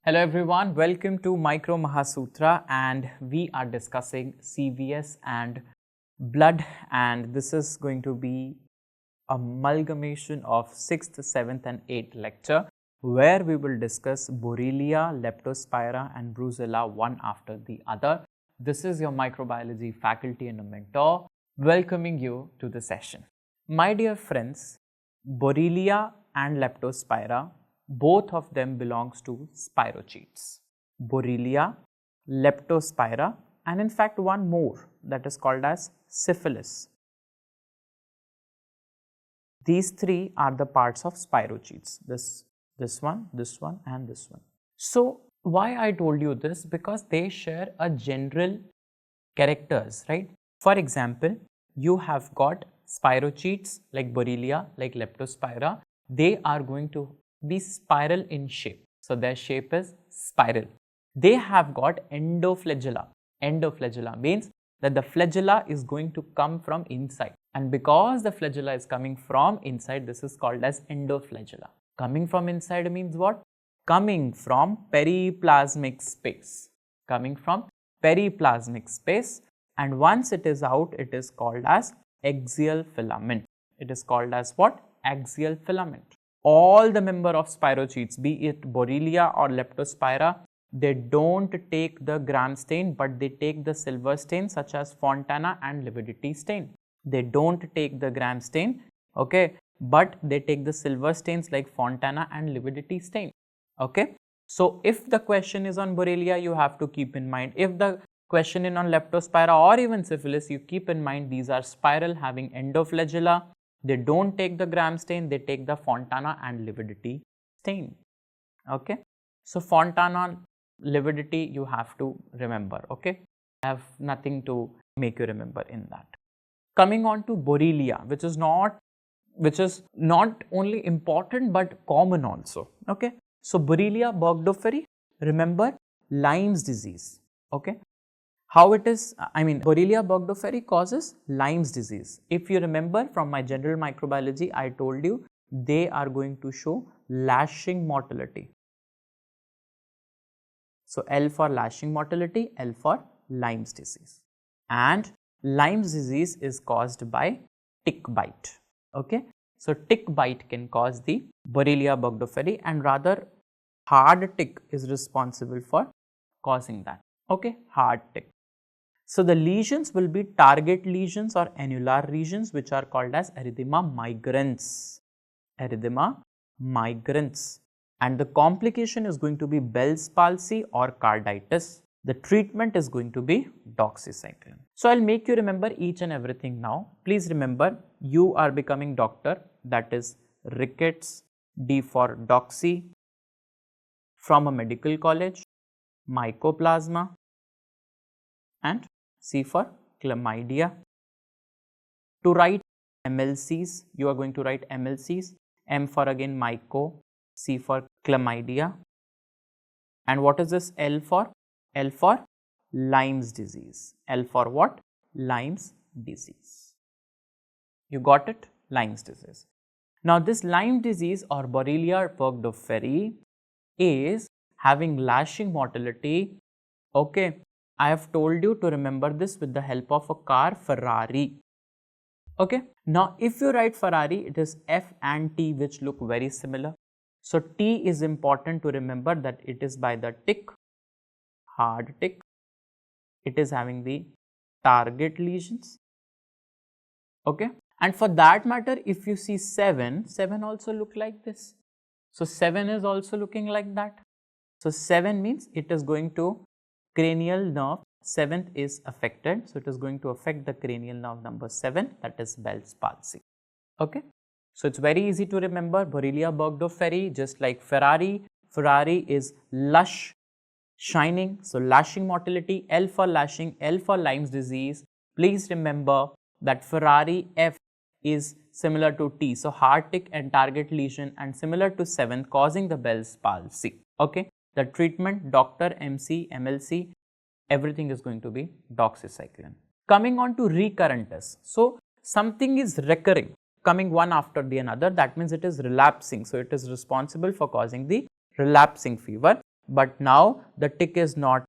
Hello everyone, welcome to 𝗼𝗵𝗺 and we are discussing CVS and blood, and this is going to be amalgamation of 6th, 7th and 8th lecture where we will discuss Borrelia, Leptospira and Brucella one after the other. This is your microbiology faculty and a mentor welcoming you to the session. My dear friends, Borrelia and Leptospira, both of them belongs to spirochaetes. Borrelia, Leptospira and in fact one more that is called as syphilis. These three are the parts of spirochaetes, this one and this one. So why I told you this? Because they share a general characters, right? For example, you have got spirochaetes like Borrelia, like Leptospira, they are going to be spiral in shape. So their shape is spiral. They have got endoflagella. Endoflagella means that the flagella is going to come from inside, and because the flagella is coming from inside, this is called as endoflagella. Coming from inside means what? Coming from periplasmic space. Coming from periplasmic space, and once it is out, it is called as axial filament. It is called as what? Axial filament. All the member of spirochaetes, be it Borrelia or Leptospira, they don't take the gram stain, but they take the silver stain such as Fontana and lividity stain. They don't take the gram stain, okay, but they take the silver stains like Fontana and lividity stain, okay. So if the question is on Borrelia, you have to keep in mind. If the question is on Leptospira or even syphilis, you keep in mind these are spiral having endoflagella. They don't take the gram stain, they take the Fontana and lividity stain, okay. So Fontana, lividity you have to remember, okay. I have nothing to make you remember in that. Coming on to Borrelia, which is not only important but common also, okay. So Borrelia burgdorferi, remember Lyme's disease, okay. How it is, Borrelia burgdorferi causes Lyme's disease. If you remember from my general microbiology, I told you they are going to show lashing mortality. So L for lashing mortality, L for Lyme's disease. And Lyme's disease is caused by tick bite, okay. So tick bite can cause the Borrelia burgdorferi, and rather hard tick is responsible for causing that, okay, hard tick. So the lesions will be target lesions or annular lesions which are called as erythema migrans. Erythema migrans. And the complication is going to be Bell's palsy or carditis. The treatment is going to be doxycycline. So I'll make you remember each and everything now. Please remember, you are becoming doctor, that is rickets, D for doxy, from a medical college, mycoplasma, and C for chlamydia. To write MLCs, you are going to write MLCs, M for again myco, C for chlamydia. And what is this L for? L for Lyme's disease. L for what? Lyme's disease. You got it? Lyme's disease. Now this Lyme disease or Borrelia burgdorferi is having lashing mortality, okay. I have told you to remember this with the help of a car, Ferrari, okay. Now if you write Ferrari, it is F and T which look very similar. So T is important to remember that it is by the tick, hard tick. It is having the target lesions, okay. And for that matter, if you see 7 also look like this. So 7 is also looking like that. So 7 means it is going to cranial nerve, 7th is affected. So it is going to affect the cranial nerve number 7, that is Bell's palsy, okay. So it's very easy to remember Borrelia burgdorferi, just like Ferrari. Ferrari is lush, shining, so lashing mortality, L for lashing, L for Lyme's disease. Please remember that Ferrari F is similar to T, so hard tick and target lesion, and similar to 7th causing the Bell's palsy, okay. The treatment, doctor, MC, MLC, everything is going to be doxycycline. Coming on to recurrence. So something is recurring, coming one after the another, that means it is relapsing. So it is responsible for causing the relapsing fever. but now the tick is not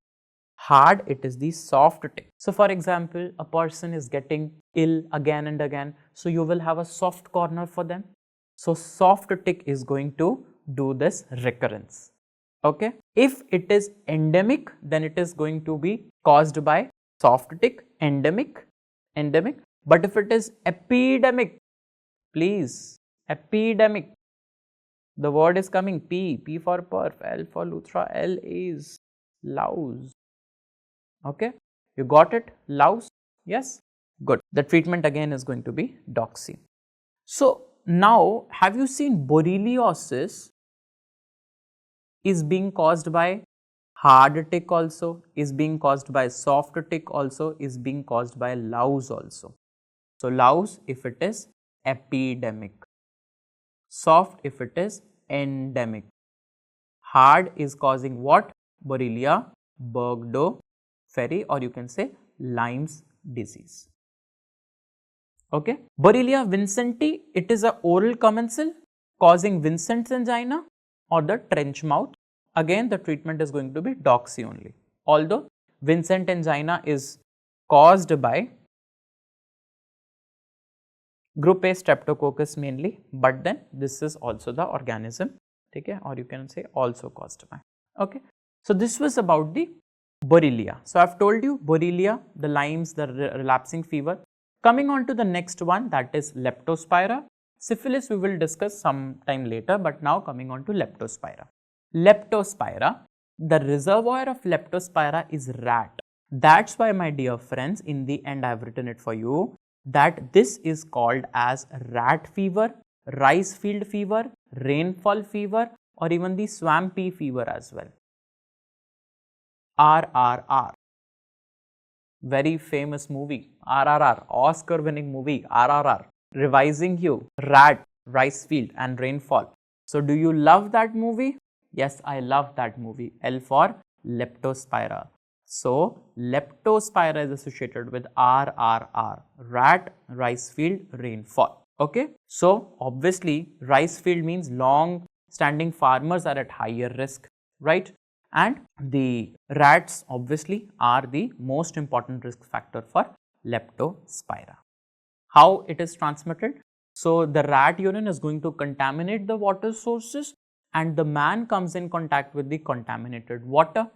hard, it is the soft tick. So for example, a person is getting ill again and again, so you will have a soft corner for them. So soft tick is going to do this recurrence. Okay. If it is endemic, then it is going to be caused by soft tick, endemic. But if it is epidemic, please, epidemic, the word is coming, P for perf, L for 𝗲𝗏, L is louse. Okay, you got it, louse? Yes, good. The treatment again is going to be 𝗲𝗏𝗏𝗏. So now, have you seen borreliosis is being caused by hard tick also, is being caused by soft tick also, is being caused by louse also. So louse if it is epidemic, soft if it is endemic, hard is causing what? Borrelia burgdorferi, or you can say Lyme's disease. Okay. Borrelia vincenti, it is a oral commensal causing Vincent's angina or the trench mouth. Again the treatment is going to be 𝗲𝗏𝗏𝗏 only, although Vincent angina is caused by group A Streptococcus mainly, but then this is also the organism, okay, or you can say also caused by. Okay. So this was about the Borrelia. So I have told you Borrelia, the Lyme's, the relapsing fever. Coming on to the next one, that is Leptospira. Syphilis we will discuss sometime later, but now coming on to Leptospira. Leptospira, the reservoir of Leptospira is rat. That's why, my dear friends, in the end I have written it for you, that this is called as rat fever, rice field fever, rainfall fever, or even the swampy fever as well. RRR, very famous movie, RRR, Oscar winning movie, RRR, revising you, rat, rice field and rainfall. So do you love that movie? Yes, I love that movie. L for Leptospira. So Leptospira is associated with RRR, rat, rice field, rainfall. Okay. So obviously rice field means long standing farmers are at higher risk, right? And the rats obviously are the most important risk factor for Leptospira. How it is transmitted? So the rat urine is going to contaminate the water sources and the man comes in contact with the contaminated water.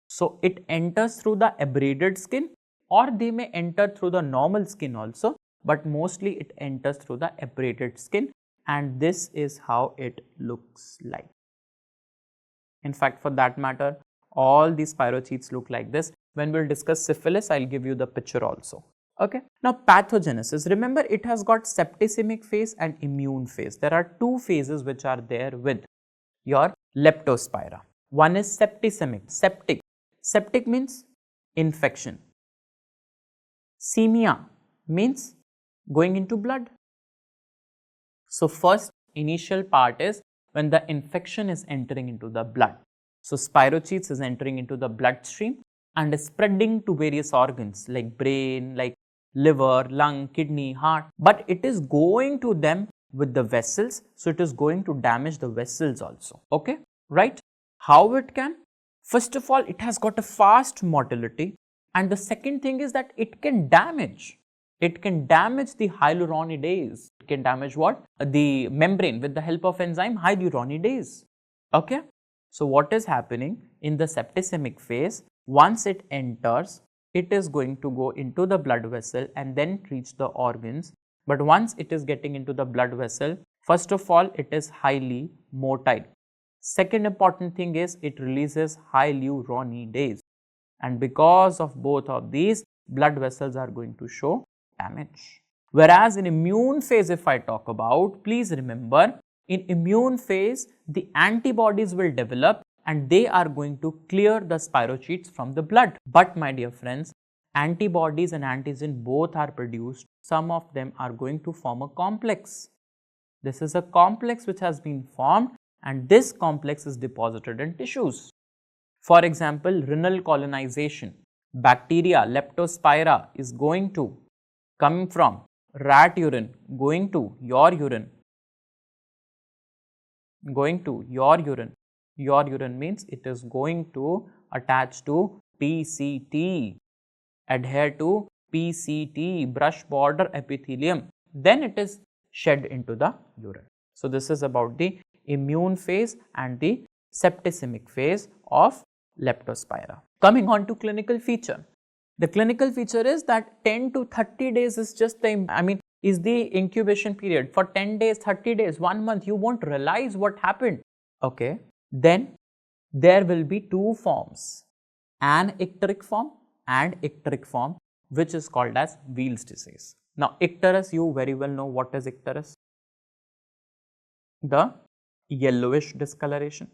So it enters through the abraded skin, or they may enter through the normal skin also, but mostly it enters through the abraded skin, and this is how it looks like. In fact, for that matter, all these spirochetes look like this. When we will discuss syphilis, I will give you the picture also. Okay. Now pathogenesis, remember it has got septicemic phase and immune phase. There are two phases which are there with your Leptospira. One is septicemic, septic. Septic means infection. Semia means going into blood. So first initial part is when the infection is entering into the blood. So spirochetes is entering into the bloodstream and is spreading to various organs like brain, like liver, lung, kidney, heart, but it is going to them with the vessels, so it is going to damage the vessels also. Okay, right? How it can? First of all, it has got a fast motility, and the second thing is that it can damage. It can damage the hyaluronidase. It can damage what? The membrane with the help of enzyme hyaluronidase. Okay. So what is happening in the septicemic phase? Once it enters, it is going to go into the blood vessel and then reach the organs. But once it is getting into the blood vessel, first of all, it is highly motile. Second important thing is it releases hyaluronidase, and because of both of these, blood vessels are going to show damage. Whereas in immune phase, if I talk about, please remember, in immune phase, the antibodies will develop and they are going to clear the spirochetes from the blood. But my dear friends, antibodies and antigen both are produced. Some of them are going to form a complex. This is a complex which has been formed, and this complex is deposited in tissues. For example, renal colonization. Bacteria Leptospira is going to come from rat urine, going to your urine, your urine means it is going to attach to PCT, adhere to PCT, brush border epithelium, then it is shed into the urine. So, this is about the immune phase and the septicemic phase of Leptospira. Coming on to clinical feature. The clinical feature is that 10 to 30 days is just the, is the incubation period. For 10 days, 30 days, 1 month, you won't realize what happened. Okay. Then there will be two forms, an icteric form and icteric form, which is called as Weil's disease. Now, icterus, you very well know what is icterus. The yellowish discoloration.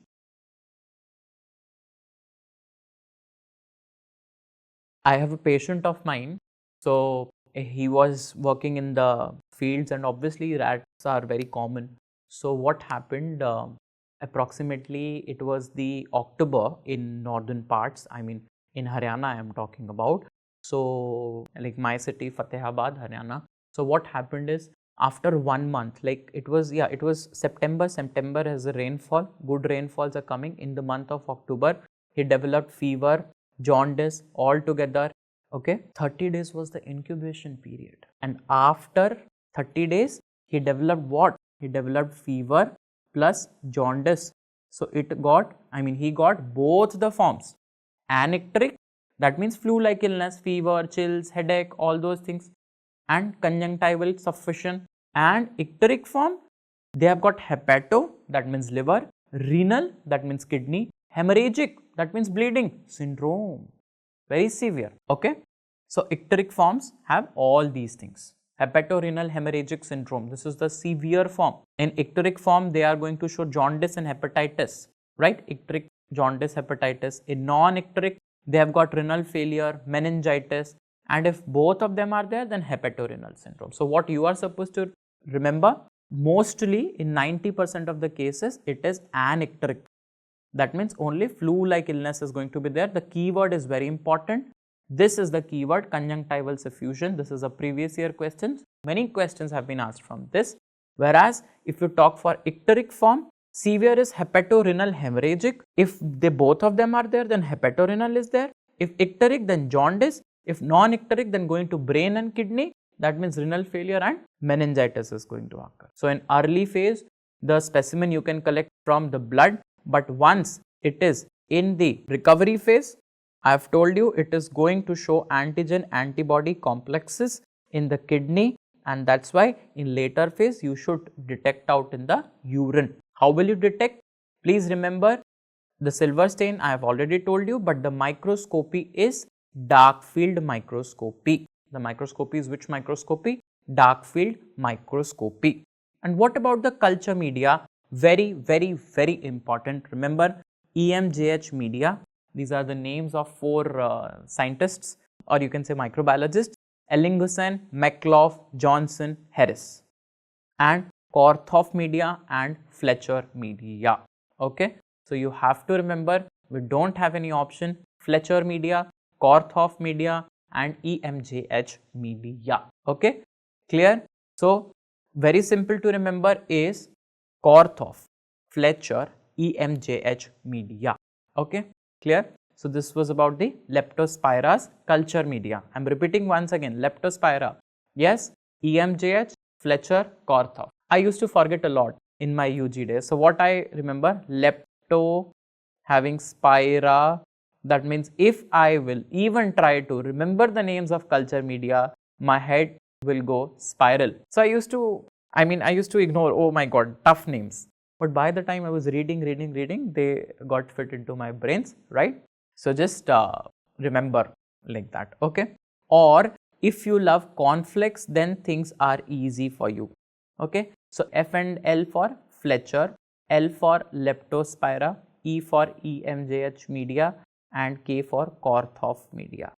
I have a patient of mine, so he was working in the fields and obviously rats are very common. So what happened, approximately it was the October in northern parts, in Haryana I am talking about. So like my city, 𝗵𝗵𝗵𝗵, Haryana. So what happened is, after 1 month, like it was September has a rainfall, good rainfalls are coming. In the month of October, he developed fever, jaundice all together. Okay, 30 days was the incubation period, and after 30 days he developed what? He developed fever plus jaundice. So it got, he got both the forms, anicteric, that means flu-like illness, fever, chills, headache, all those things, and conjunctival suffocation. And icteric form, they have got hepato, that means liver, renal, that means kidney, hemorrhagic, that means bleeding syndrome, very severe. Okay, so icteric forms have all these things. Hepatorenal hemorrhagic syndrome, this is the severe form. In icteric form, they are going to show jaundice and hepatitis, right? Icteric, jaundice, hepatitis. In non-icteric, they have got renal failure, meningitis, and if both of them are there, then hepatorenal syndrome. So what you are supposed to remember, mostly in 90% of the cases, it is anicteric. That means only flu-like illness is going to be there. The keyword is very important. This is the keyword, conjunctival suffusion. This is a previous year question. Many questions have been asked from this. Whereas if you talk for icteric form, severe is hepatorenal hemorrhagic. If they both of them are there, then hepatorenal is there. If icteric, then jaundice. If non-icteric, then going to brain and kidney. That means renal failure and meningitis is going to occur. So in early phase, the specimen you can collect from the blood, but once it is in the recovery phase, I have told you it is going to show antigen antibody complexes in the kidney, and that's why in later phase you should detect out in the urine. How will you detect? Please remember, the silver stain I have already told you, but the microscopy is dark field microscopy. The microscopy is which microscopy? Dark field microscopy. And what about the culture media? Very, very, very important. Remember, 𝗵𝗵𝗵𝗵 media. These are the names of 4 scientists, or you can say microbiologists: Ellingsen, McLaugh, Johnson, Harris, and Korthoff media and Fletcher media. Okay, so you have to remember, we don't have any option: Fletcher media, Korthoff media, and 𝗵𝗵𝗵𝗵 media. Okay, clear? So very simple to remember is Korthoff, Fletcher, 𝗵𝗵𝗵𝗵 media. Okay, clear? So this was about the Leptospira's culture media. I am repeating once again, Leptospira, yes, 𝗵𝗵𝗵𝗵, Fletcher, Korthoff. I used to forget a lot in my UG days. So what I remember, lepto having spira, that means if I will even try to remember the names of culture media, my head will go spiral. So I used to ignore, oh my god, tough names. But by the time I was reading, they got fit into my brains, right? So just remember like that, okay? Or if you love conflicts, then things are easy for you, okay? So F and L for Fletcher, L for Leptospira, E for 𝗵𝗵𝗵𝗵 media, and K for Korthoff media.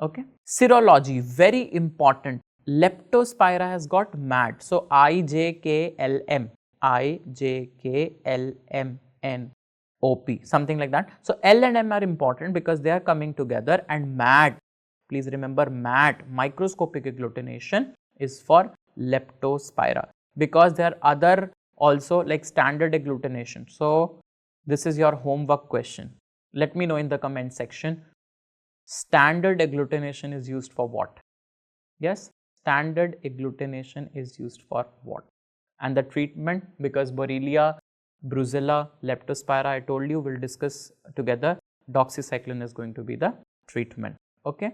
Okay. Serology, very important. Leptospira has got MAD. So IJKLM, IJKLMNOP, something like that. So L and M are important because they are coming together, and MAD, please remember MAD, microscopic agglutination, is for Leptospira, because there are other Also like standard agglutination. So this is your homework question. Let me know in the comment section. Standard agglutination is used for what? Yes, standard agglutination is used for what? And the treatment, because Borrelia, Brucella, Leptospira, I told you, we'll discuss together. Doxycycline is going to be the treatment. Okay.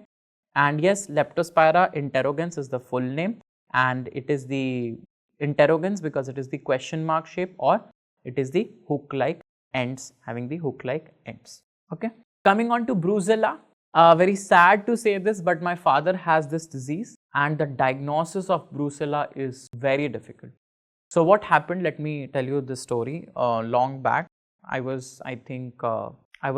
And yes, Leptospira interrogans is the full name, and it is the interrogans because it is the question mark shape, or it is the hook-like ends, having the hook-like ends. Okay. Coming on to Brucella. Very sad to say this, but my father has this disease and the diagnosis of Brucella is very difficult. So what happened, let me tell you this story. Long back, I was at home. I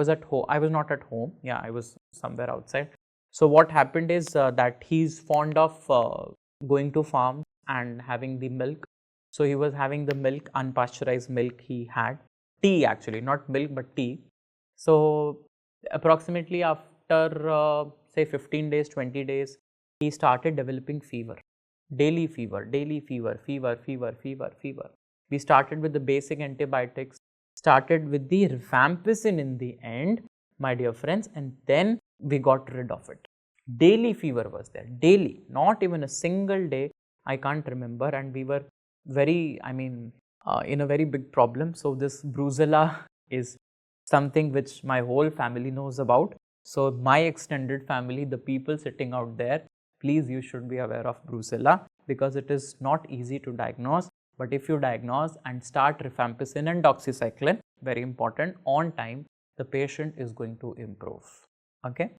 was not at home. Yeah, I was somewhere outside. So what happened is that he's fond of going to farm and having the milk. So he was having the milk, unpasteurized milk he had. Tea actually, not milk but tea. So approximately after say 15 days, 20 days, he started developing fever. Daily fever, fever. We started with the basic antibiotics, started with the rifampicin in the end, my dear friends, and then we got rid of it. Daily fever was there, daily, not even a single day, I can't remember, and we were very, in a very big problem. So this Brucella is something which my whole family knows about. So my extended family, the people sitting out there, please, you should be aware of Brucella because it is not easy to diagnose. But if you diagnose and start rifampicin and doxycycline, very important, on time, the patient is going to improve. Okay.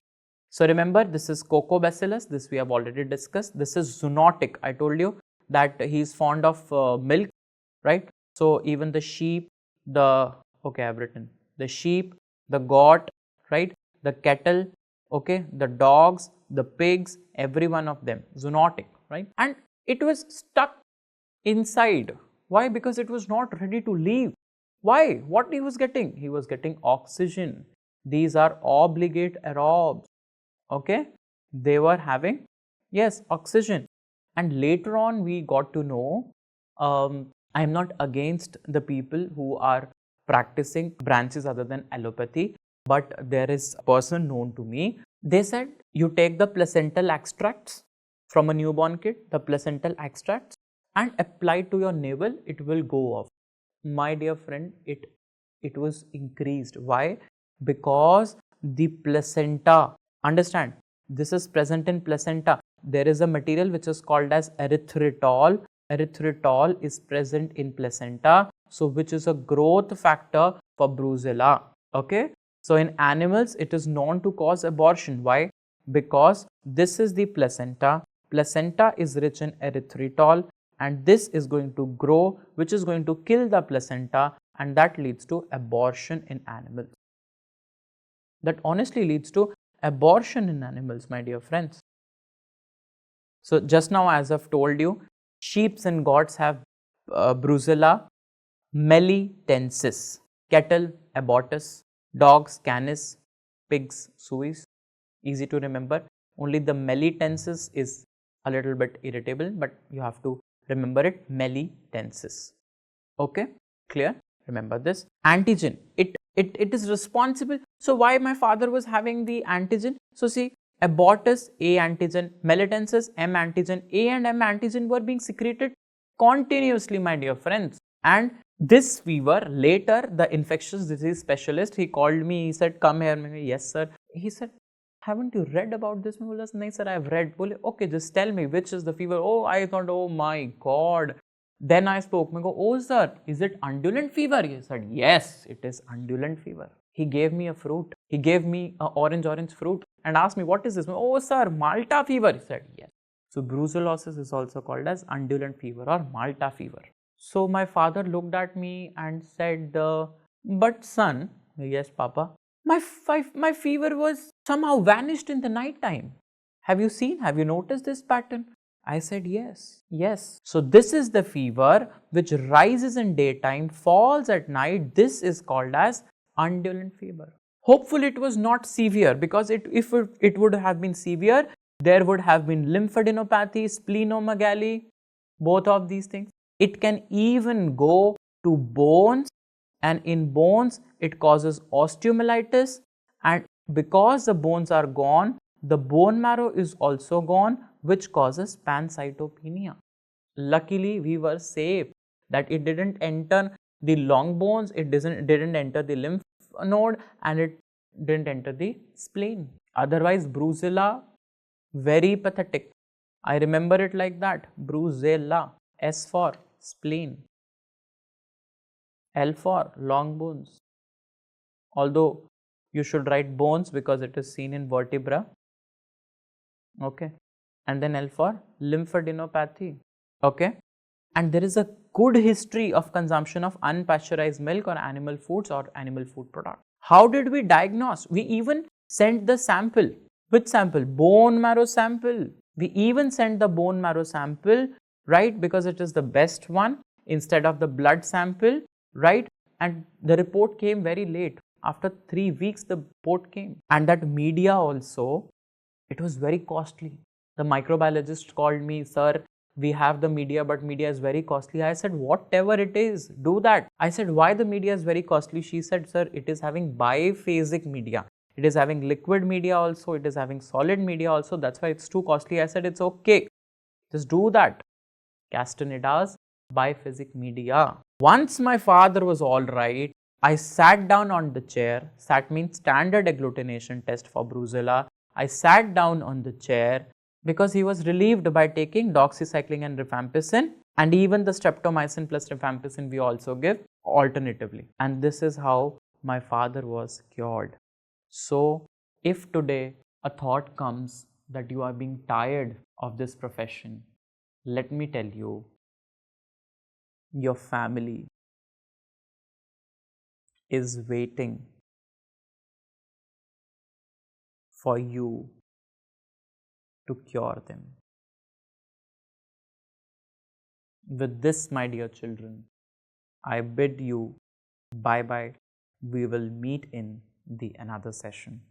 So remember, this is 𝗵𝗵𝗴𝗺, this we have already discussed. This is zoonotic. I told you that he is fond of milk, right? So even the sheep, I've written the sheep, the goat, right? The cattle, okay, the dogs, the pigs, every one of them, zoonotic, right? And it was stuck inside. Why? Because it was not ready to leave. Why? What he was getting? He was getting oxygen. These are obligate aerobes, okay? They were having, yes, oxygen. And later on we got to know, I am not against the people who are practicing branches other than allopathy, but there is a person known to me. They said you take the placental extracts from a newborn kid, the placental extracts, and apply to your navel, it will go off. My dear friend, it was increased. Why? Because the placenta, understand, this is present in placenta. There is a material which is called as erythritol. Erythritol is present in placenta, so which is a growth factor for Brucella. Okay. So in animals, it is known to cause abortion. Why? Because this is the placenta. Placenta is rich in erythritol, and this is going to grow, which is going to kill the placenta, and that leads to abortion in animals. That honestly leads to abortion in animals, my dear friends. So just now, as I've told you, sheep and goats have Brucella, melitensis, cattle, abortus, dogs, canis, pigs, 𝗲𝗵𝗵𝗴𝗺. Easy to remember. Only the melitensis is a little bit irritable, but you have to remember it, melitensis. Okay, clear? Remember this. Antigen, it is responsible. So why my father was having the antigen? So see, abortus, A antigen, melitensis, M antigen, A and M antigen were being secreted continuously, my dear friends. And this fever, later the infectious disease specialist, he called me, he said, come here. Yes sir. He said, haven't you read about this? No sir, I have read. Okay, just tell me which is the fever. Oh, I thought, oh my God. Then I spoke. Oh sir, is it undulant fever? He said, yes, it is undulant fever. He gave me a fruit. He gave me an orange fruit and asked me, what is this? Oh sir, Malta fever. He said, yes. So Brucellosis is also called as undulant fever or Malta fever. So my father looked at me and said, but son, yes papa, my fever was somehow vanished in the night time. Have you seen? Have you noticed this pattern? I said, yes, yes. So this is the fever which rises in daytime, falls at night. This is called as undulant fever. Hopefully it was not severe, because if it would have been severe, there would have been lymphadenopathy, splenomegaly, both of these things. It can even go to bones, and in bones it causes osteomyelitis, and because the bones are gone, the bone marrow is also gone, which causes pancytopenia. Luckily, we were safe that it didn't enter the long bones, it didn't enter the lymph node, and it didn't enter the spleen. Otherwise, Brucella, very pathetic. I remember it like that. Brucella, S for spleen, L for long bones. Although you should write bones because it is seen in vertebra. Okay. And then L for lymphadenopathy. Okay. And there is a good history of consumption of unpasteurized milk or animal foods or animal food products. How did we diagnose? We even sent the sample. Which sample? Bone marrow sample. We even sent the bone marrow sample, right, because it is the best one instead of the blood sample, right? And the report came very late. After 3 weeks, the report came. And that media also, it was very costly. The microbiologist called me, sir, we have the media, but media is very costly. I said, whatever it is, do that. I said, why the media is very costly? She said, sir, it is having biphasic media. It is having liquid media also. It is having solid media also. That's why it's too costly. I said, it's okay. Just do that. Castaneda's biphasic media. Once my father was all right, I sat down on the chair. SAT means Standard Agglutination Test for Brucella. I sat down on the chair because he was relieved by taking doxycycline and rifampicin, and even the streptomycin plus rifampicin we also give alternatively. And this is how my father was cured. So, if today a thought comes that you are being tired of this profession, let me tell you, your family is waiting for you to cure them. With this, my dear children, I bid you bye-bye. We will meet in the another session.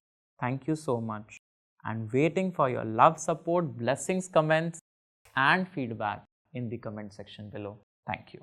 Thank you so much, and waiting for your love, support, blessings, comments and feedback in the comment section below. Thank you.